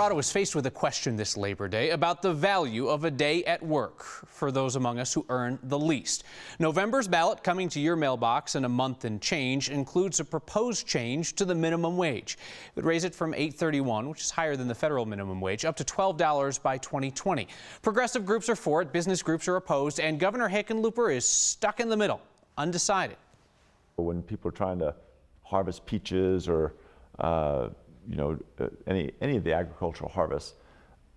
Colorado is faced with a question this Labor Day about the value of a day at work for those among us who earn the least. November's ballot, coming to your mailbox in a month and change, includes a proposed change to the minimum wage. It would raise it from $8.31, which is higher than the federal minimum wage, up to $12 by 2020. Progressive groups are for it, business groups are opposed, and Governor Hickenlooper is stuck in the middle, undecided. When people are trying to harvest peaches or any of the agricultural harvests,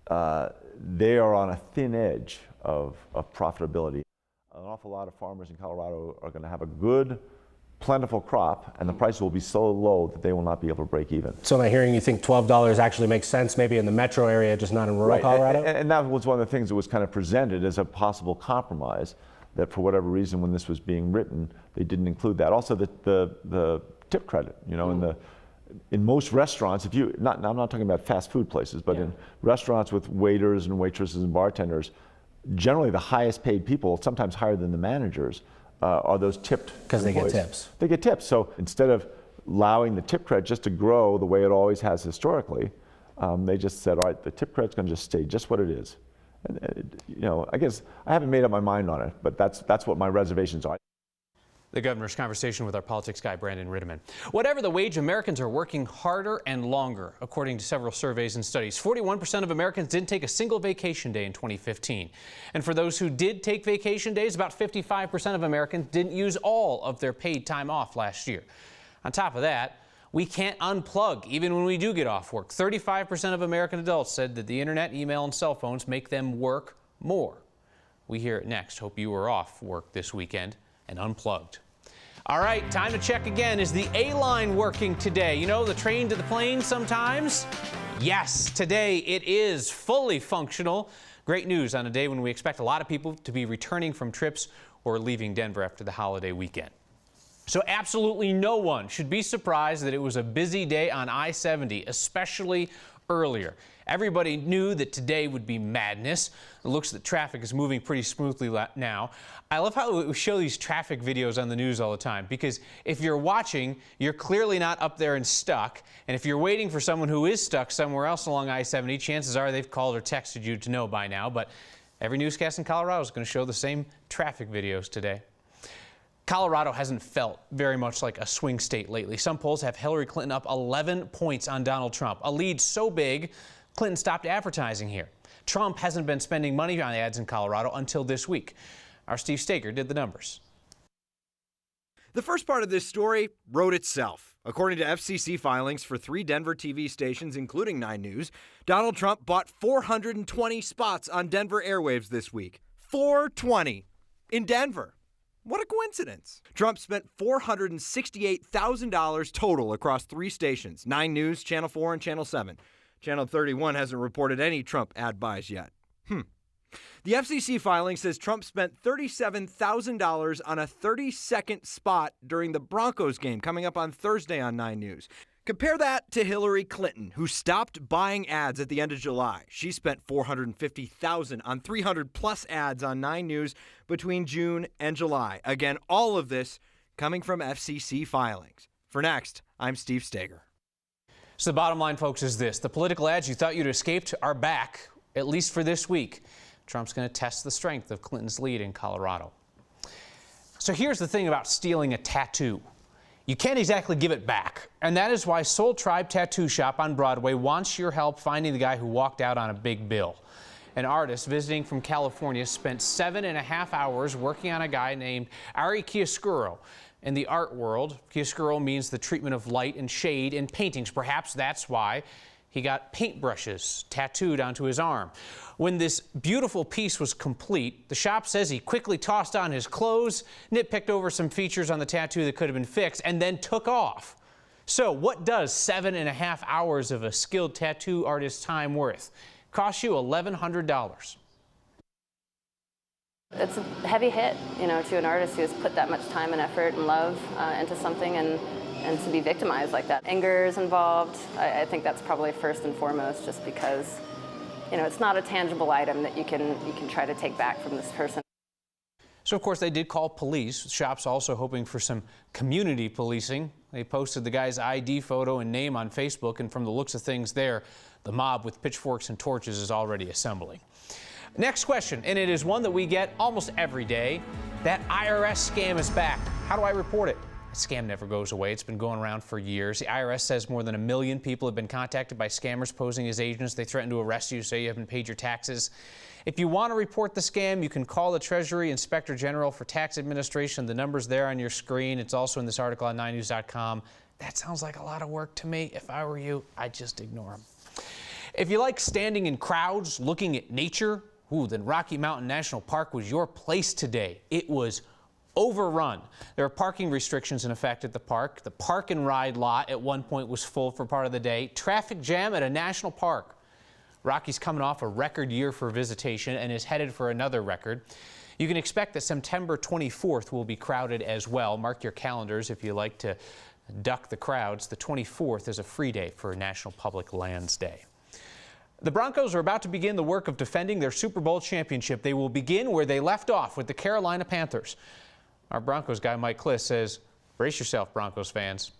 they are on a thin edge of profitability. An awful lot of farmers in Colorado are going to have a good, plentiful crop, and the price will be so low that they will not be able to break even. So am I hearing you think $12 actually makes sense, maybe in the metro area, just not in rural Colorado? And that was one of the things that was kind of presented as a possible compromise, that for whatever reason, when this was being written, they didn't include that. Also, the tip credit, in most restaurants, I'm not talking about fast food places, but in restaurants with waiters and waitresses and bartenders, generally the highest paid people, sometimes higher than the managers, are those tipped because they get tips. They get tips. So instead of allowing the tip credit just to grow the way it always has historically, they just said, all right, the tip credit's going to just stay just what it is. And, I guess I haven't made up my mind on it, but that's what my reservations are. The governor's conversation with our politics guy, Brandon Ritteman. Whatever the wage, Americans are working harder and longer, according to several surveys and studies. 41% of Americans didn't take a single vacation day in 2015. And for those who did take vacation days, about 55% of Americans didn't use all of their paid time off last year. On top of that, we can't unplug even when we do get off work. 35% of American adults said that the internet, email, and cell phones make them work more. We hear it next. Hope you were off work this weekend and unplugged. All right, time to check again. Is the A-line working today? The train to the plane sometimes? Yes, today it is fully functional. Great news on a day when we expect a lot of people to be returning from trips or leaving Denver after the holiday weekend. So absolutely no one should be surprised that it was a busy day on I-70, especially earlier. Everybody knew that today would be madness. It looks that traffic is moving pretty smoothly now. I love how we show these traffic videos on the news all the time, because if you're watching, you're clearly not up there and stuck. And if you're waiting for someone who is stuck somewhere else along I-70, chances are they've called or texted you to know by now. But every newscast in Colorado is going to show the same traffic videos today. Colorado hasn't felt very much like a swing state lately. Some polls have Hillary Clinton up 11 points on Donald Trump, a lead so big Clinton stopped advertising here. Trump hasn't been spending money on ads in Colorado until this week. Our Steve Stager did the numbers. The first part of this story wrote itself. According to FCC filings for 3 Denver TV stations, including 9 News, Donald Trump bought 420 spots on Denver airwaves this week. 420 in Denver. What a coincidence. Trump spent $468,000 total across 3 stations, 9 News, Channel 4, and Channel 7. Channel 31 hasn't reported any Trump ad buys yet. The FCC filing says Trump spent $37,000 on a 30-second spot during the Broncos game coming up on Thursday on 9 News. Compare that to Hillary Clinton, who stopped buying ads at the end of July. She spent $450,000 on 300-plus ads on 9 News between June and July. Again, all of this coming from FCC filings. For Next, I'm Steve Stager. So the bottom line, folks, is this. The political ads you thought you'd escaped are back, at least for this week. Trump's going to test the strength of Clinton's lead in Colorado. So here's the thing about stealing a tattoo. You can't exactly give it back, and that is why Soul Tribe Tattoo Shop on Broadway wants your help finding the guy who walked out on a big bill. An artist visiting from California spent 7.5 hours working on a guy named Ari Chiaroscuro. In the art world, chiaroscuro means the treatment of light and shade in paintings. Perhaps that's why he got paintbrushes tattooed onto his arm. When this beautiful piece was complete, the shop says he quickly tossed on his clothes, nitpicked over some features on the tattoo that could have been fixed, and then took off. So what does 7.5 hours of a skilled tattoo artist's time worth? Cost you $1,100. It's a heavy hit, to an artist who has put that much time and effort and love into something, and to be victimized like that. Anger is involved. I think that's probably first and foremost, just because, it's not a tangible item that you can try to take back from this person. So, of course, they did call police. Shops also hoping for some community policing. They posted the guy's ID photo and name on Facebook, and from the looks of things there, the mob with pitchforks and torches is already assembling. Next question, and it is one that we get almost every day. That IRS scam is back. How do I report it? The scam never goes away. It's been going around for years. The IRS says more than 1 million people have been contacted by scammers posing as agents. They threaten to arrest you, say you haven't paid your taxes. If you want to report the scam, you can call the Treasury Inspector General for Tax Administration. The number's there on your screen. It's also in this article on 9news.com. That sounds like a lot of work to me. If I were you, I'd just ignore them. If you like standing in crowds, looking at nature, then Rocky Mountain National Park was your place today. It was overrun. There are parking restrictions in effect at the park. The park and ride lot at one point was full for part of the day. Traffic jam at a national park. Rocky's coming off a record year for visitation and is headed for another record. You can expect that September 24th will be crowded as well. Mark your calendars if you like to duck the crowds. The 24th is a free day for National Public Lands Day. The Broncos are about to begin the work of defending their Super Bowl championship. They will begin where they left off with the Carolina Panthers. Our Broncos guy, Mike Klis, says, brace yourself, Broncos fans.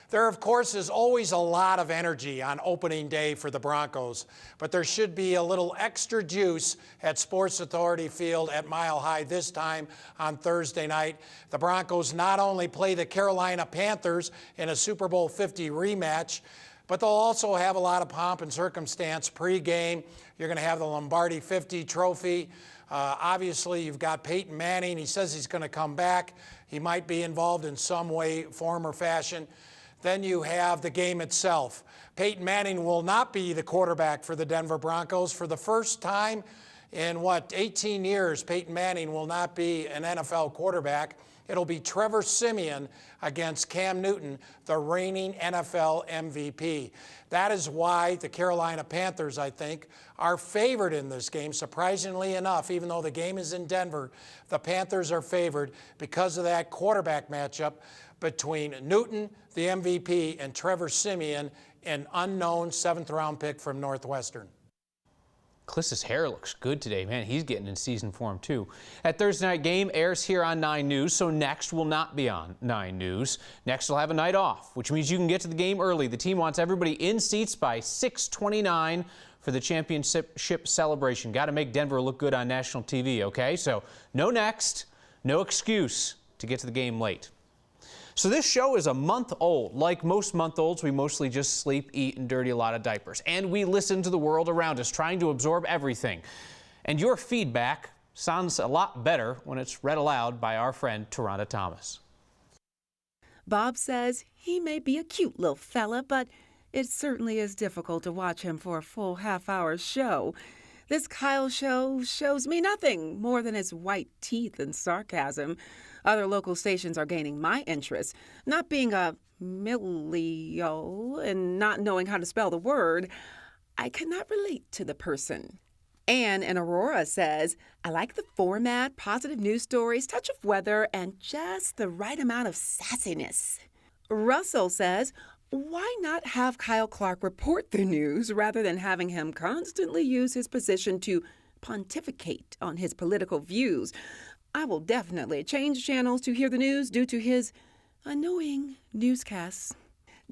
There, of course, is always a lot of energy on opening day for the Broncos, but there should be a little extra juice at Sports Authority Field at Mile High this time on Thursday night. The Broncos not only play the Carolina Panthers in a Super Bowl 50 rematch, but they'll also have a lot of pomp and circumstance pregame. You're going to have the Lombardi 50 trophy. Obviously, you've got Peyton Manning. He says he's going to come back. He might be involved in some way, form, or fashion. Then you have the game itself. Peyton Manning will not be the quarterback for the Denver Broncos. For the first time in, 18 years, Peyton Manning will not be an NFL quarterback. It'll be Trevor Siemian against Cam Newton, the reigning NFL MVP. That is why the Carolina Panthers, I think, are favored in this game. Surprisingly enough, even though the game is in Denver, the Panthers are favored because of that quarterback matchup between Newton, the MVP, and Trevor Siemian, an unknown 7th-round pick from Northwestern. Klis's hair looks good today. Man, he's getting in season form, too. That Thursday night game airs here on 9 News, so Next will not be on 9 News. Next will have a night off, which means you can get to the game early. The team wants everybody in seats by 6:29 for the championship celebration. Got to make Denver look good on national TV, okay? So no Next, no excuse to get to the game late. So this show is a month old. Like most month-olds, we mostly just sleep, eat, and dirty a lot of diapers. And we listen to the world around us, trying to absorb everything. And your feedback sounds a lot better when it's read aloud by our friend, Taronda Thomas. Bob says he may be a cute little fella, but it certainly is difficult to watch him for a full half-hour show. This Kyle show shows me nothing more than his white teeth and sarcasm. Other local stations are gaining my interest. Not being a millennial and not knowing how to spell the word, I cannot relate to the person. Anne in Aurora says, I like the format, positive news stories, touch of weather, and just the right amount of sassiness. Russell says, why not have Kyle Clark report the news rather than having him constantly use his position to pontificate on his political views? I will definitely change channels to hear the news due to his annoying newscasts.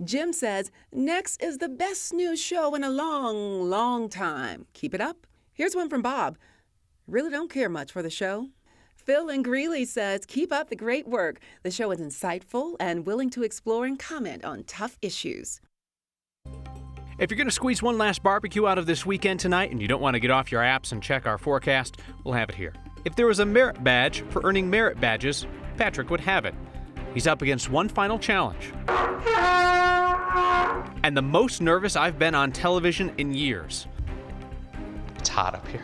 Jim says, Next is the best news show in a long, long time. Keep it up. Here's one from Bob. Really don't care much for the show. Phil in Greeley says, keep up the great work. The show is insightful and willing to explore and comment on tough issues. If you're going to squeeze one last barbecue out of this weekend tonight and you don't want to get off your apps and check our forecast, we'll have it here. If there was a merit badge for earning merit badges, Patrick would have it. He's up against one final challenge. And the most nervous I've been on television in years. It's hot up here.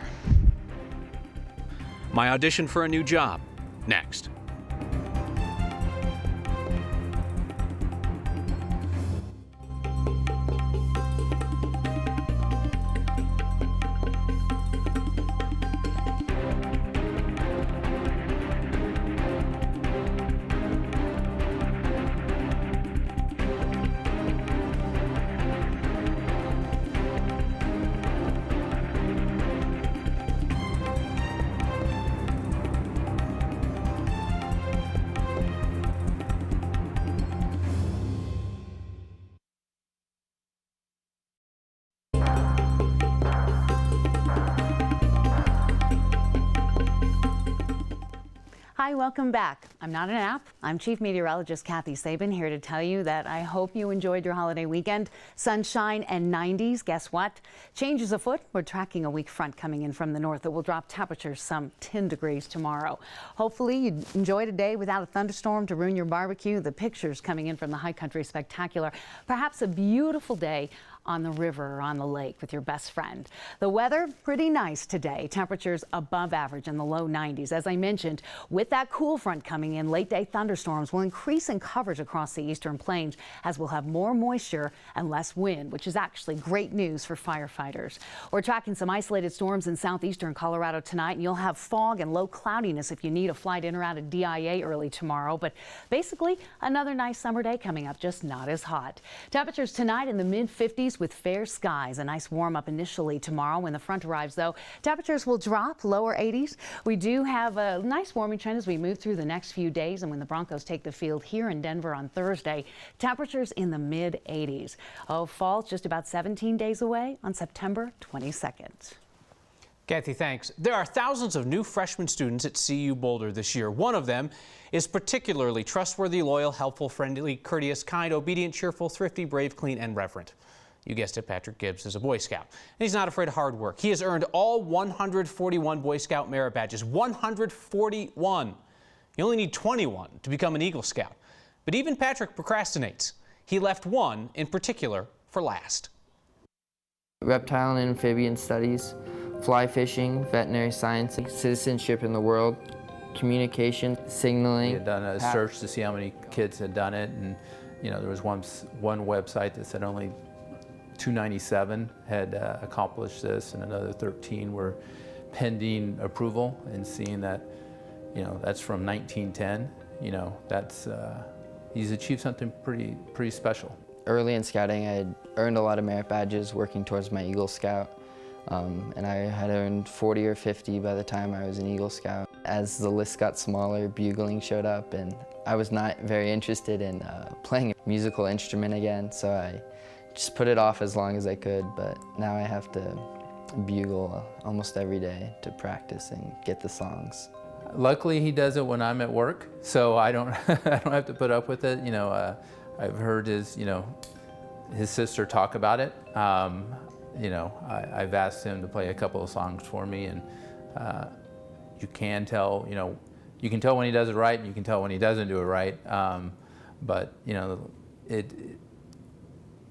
My audition for a new job, next. Hi, welcome back. I'm not an app. I'm Chief Meteorologist Kathy Sabin here to tell you that I hope you enjoyed your holiday weekend. Sunshine and 90s. Guess what? Change is afoot. We're tracking a weak front coming in from the north that will drop temperatures some 10 degrees tomorrow. Hopefully you enjoyed a day without a thunderstorm to ruin your barbecue. The pictures coming in from the high country spectacular. Perhaps a beautiful day on the river or on the lake with your best friend. The weather, pretty nice today. Temperatures above average in the low 90s. As I mentioned, with that cool front coming in, late day thunderstorms will increase in coverage across the eastern plains as we'll have more moisture and less wind, which is actually great news for firefighters. We're tracking some isolated storms in southeastern Colorado tonight, and you'll have fog and low cloudiness if you need a flight in or out of DIA early tomorrow. But basically, another nice summer day coming up, just not as hot. Temperatures tonight in the mid-50s with fair skies. A nice warm up initially tomorrow. When the front arrives, though, temperatures will drop lower 80s. We do have a nice warming trend as we move through the next few days, and when the Broncos take the field here in Denver on Thursday, temperatures in the mid 80s. Oh, fall's just about 17 days away on September 22nd. Kathy, thanks. There are thousands of new freshman students at CU Boulder this year. One of them is particularly trustworthy, loyal, helpful, friendly, courteous, kind, obedient, cheerful, thrifty, brave, clean, and reverent. You guessed it, Patrick Gibbs is a Boy Scout. And he's not afraid of hard work. He has earned all 141 Boy Scout merit badges. 141. You only need 21 to become an Eagle Scout. But even Patrick procrastinates. He left one in particular for last. Reptile and amphibian studies, fly fishing, veterinary science, citizenship in the world, communication, signaling. We had done a search to see how many kids had done it, and there was one website that said only 297 had accomplished this, and another 13 were pending approval. And seeing that, that's from 1910. That's he's achieved something pretty special. Early in scouting, I had earned a lot of merit badges working towards my Eagle Scout, and I had earned 40 or 50 by the time I was an Eagle Scout. As the list got smaller, bugling showed up, and I was not very interested in playing a musical instrument again, so I just put it off as long as I could, but now I have to bugle almost every day to practice and get the songs. Luckily, he does it when I'm at work, so I don't have to put up with it. I've heard his sister talk about it. I've asked him to play a couple of songs for me, and you can tell, you can tell when he does it right, and you can tell when he doesn't do it right. But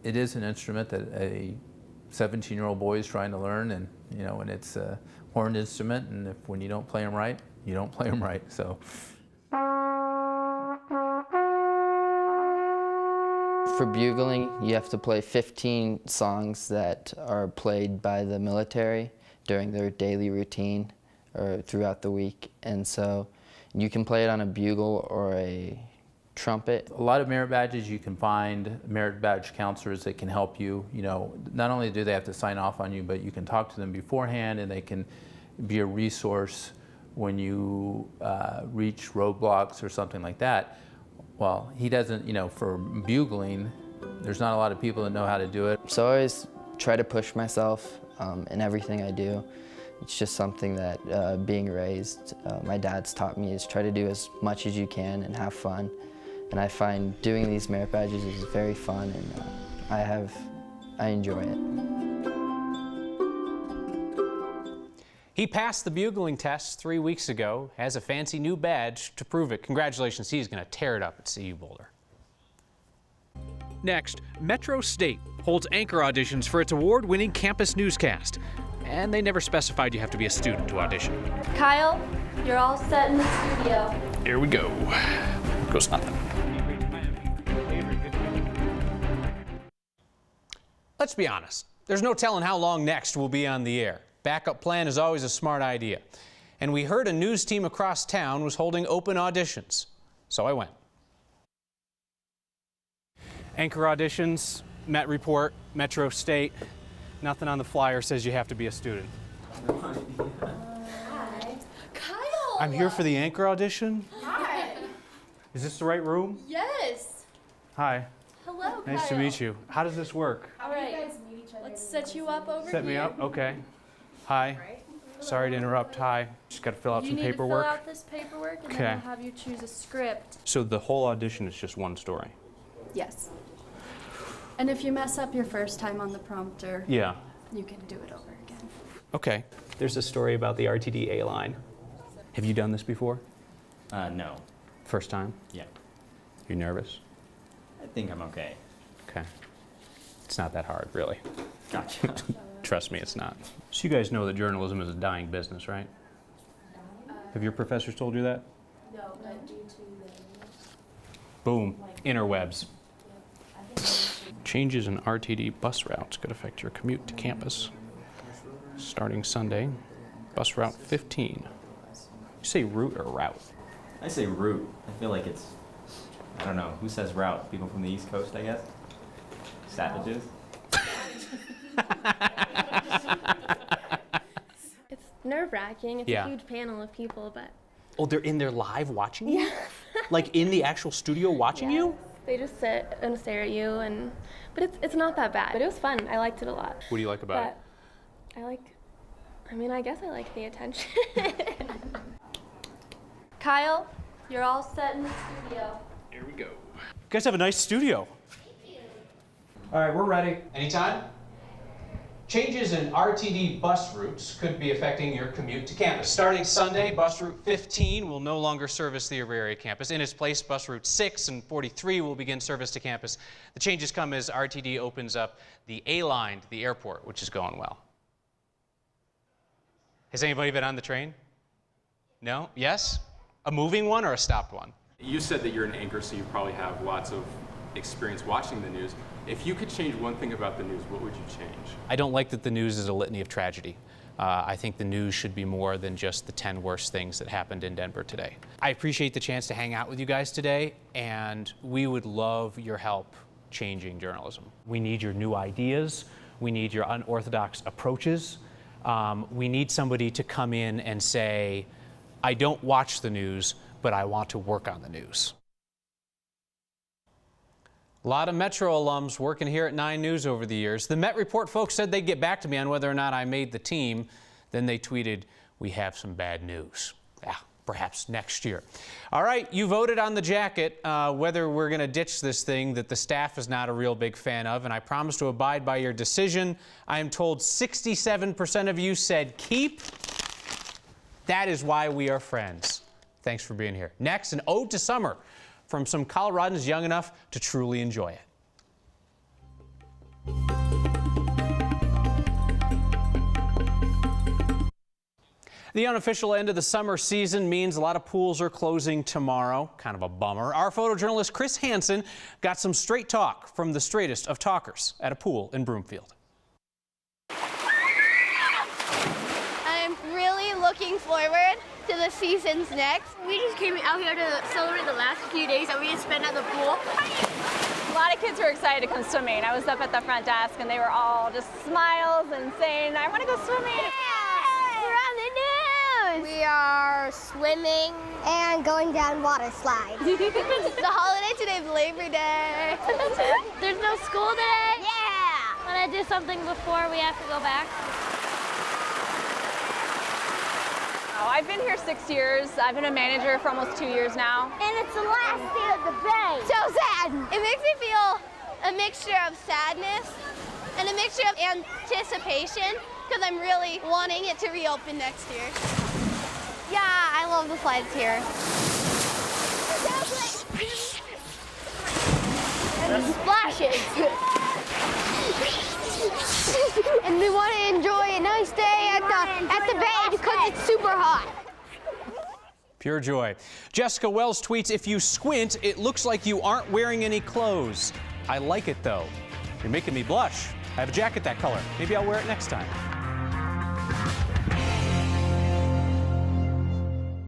it is an instrument that a 17-year-old boy is trying to learn, and and it's a horned instrument, and when you don't play them right, you don't play them right. So. For bugling, you have to play 15 songs that are played by the military during their daily routine or throughout the week, and so you can play it on a bugle or a trumpet. A lot of merit badges, you can find merit badge counselors that can help you. Not only do they have to sign off on you, but you can talk to them beforehand, and they can be a resource when you reach roadblocks or something like that. Well, he doesn't, for bugling, there's not a lot of people that know how to do it. So I always try to push myself in everything I do. It's just something that being raised, my dad's taught me, is try to do as much as you can and have fun. And I find doing these merit badges is very fun, and I enjoy it. He passed the bugling test 3 weeks ago, has a fancy new badge to prove it. Congratulations, he's going to tear it up at CU Boulder. Next, Metro State holds anchor auditions for its award-winning campus newscast. And they never specified you have to be a student to audition. Kyle, you're all set in the studio. Here we go. Goes nothing. Let's be honest. There's no telling how long next we'll be on the air. Backup plan is always a smart idea. And we heard a news team across town was holding open auditions. So I went. Anchor auditions, Met Report, Metro State. Nothing on the flyer says you have to be a student. Hi. Kyle! I'm here for the anchor audition. Hi. Is this the right room? Yes. Hi. Hello, Nice to meet you. How does this work? All right. Let's set you up over here. Set me up? Okay. Hi. Sorry to interrupt. Hi. Just got to fill out some paperwork. You need to fill out this paperwork, and Okay. then we'll have you choose a script. So the whole audition is just one story? Yes. And if you mess up your first time on the prompter, Yeah. you can do it over again. Okay. There's a story about the RTD A-line. Have you done this before? No. First time? Yeah. You nervous? I think I'm okay. Okay. It's not that hard, really. Gotcha. Trust me, it's not. So you guys know that journalism is a dying business, right? Have your professors told you that? No, but due to the... Boom. Interwebs. Changes in RTD bus routes could affect your commute to campus. Starting Sunday, bus route 15. You say route or route? I say route. I feel like it's, I don't know, who says route? People from the East Coast, I guess? Savages? It's nerve-wracking. It's Yeah. a huge panel of people, but... Oh, they're in there live watching you? Like in the actual studio watching you? They just sit and stare at you, and but it's not that bad. But it was fun. I liked it a lot. What do you like about it? But I guess I like the attention. Kyle, you're all set in the studio. Here we go. You guys have a nice studio. All right, we're ready. Anytime? Changes in RTD bus routes could be affecting your commute to campus. Starting Sunday, bus route 15 will no longer service the Auraria campus. In its place, bus route 6 and 43 will begin service to campus. The changes come as RTD opens up the A-line to the airport, which is going well. Has anybody been on the train? No? Yes? A moving one or a stopped one? You said that you're an anchor, so you probably have lots of experience watching the news. If you could change one thing about the news, what would you change? I don't like that the news is a litany of tragedy. I think the news should be more than just the 10 worst things that happened in Denver today. I appreciate the chance to hang out with you guys today, and we would love your help changing journalism. We need your new ideas. We need your unorthodox approaches. We need somebody to come in and say, I don't watch the news, but I want to work on the news. A lot of Metro alums working here at 9 News over the years. The Met Report folks said they'd get back to me on whether or not I made the team. Then they tweeted, we have some bad news. Yeah, perhaps next year. All right, you voted on the jacket, whether we're going to ditch this thing that the staff is not a real big fan of, and I promise to abide by your decision. I am told 67% of you said keep. That is why we are friends. Thanks for being here. Next, an ode to summer from some Coloradans young enough to truly enjoy it. The unofficial end of the summer season means a lot of pools are closing tomorrow. Kind of a bummer. Our photojournalist Chris Hansen got some straight talk from the straightest of talkers at a pool in Broomfield. I'm really looking forward to the seasons next. We just came out here to celebrate the last few days that we had spent at the pool. A lot of kids were excited to come swimming. I was up at the front desk and they were all just smiles and saying, I want to go swimming. Yeah! We're on the news! We are swimming and going down water slides. The holiday today is Labor Day. There's no school today? Yeah! Want to do something before we have to go back? Oh, I've been here 6 years. I've been a manager for almost 2 years now. And it's the last day of the bay. So sad. It makes me feel a mixture of sadness and a mixture of anticipation because I'm really wanting it to reopen next year. Yeah, I love the slides here. And the splashes. And we want to enjoy a nice day at the bay because it's super hot. Pure joy. Jessica Wells tweets, if you squint, it looks like you aren't wearing any clothes. I like it though. You're making me blush. I have a jacket that color. Maybe I'll wear it next time.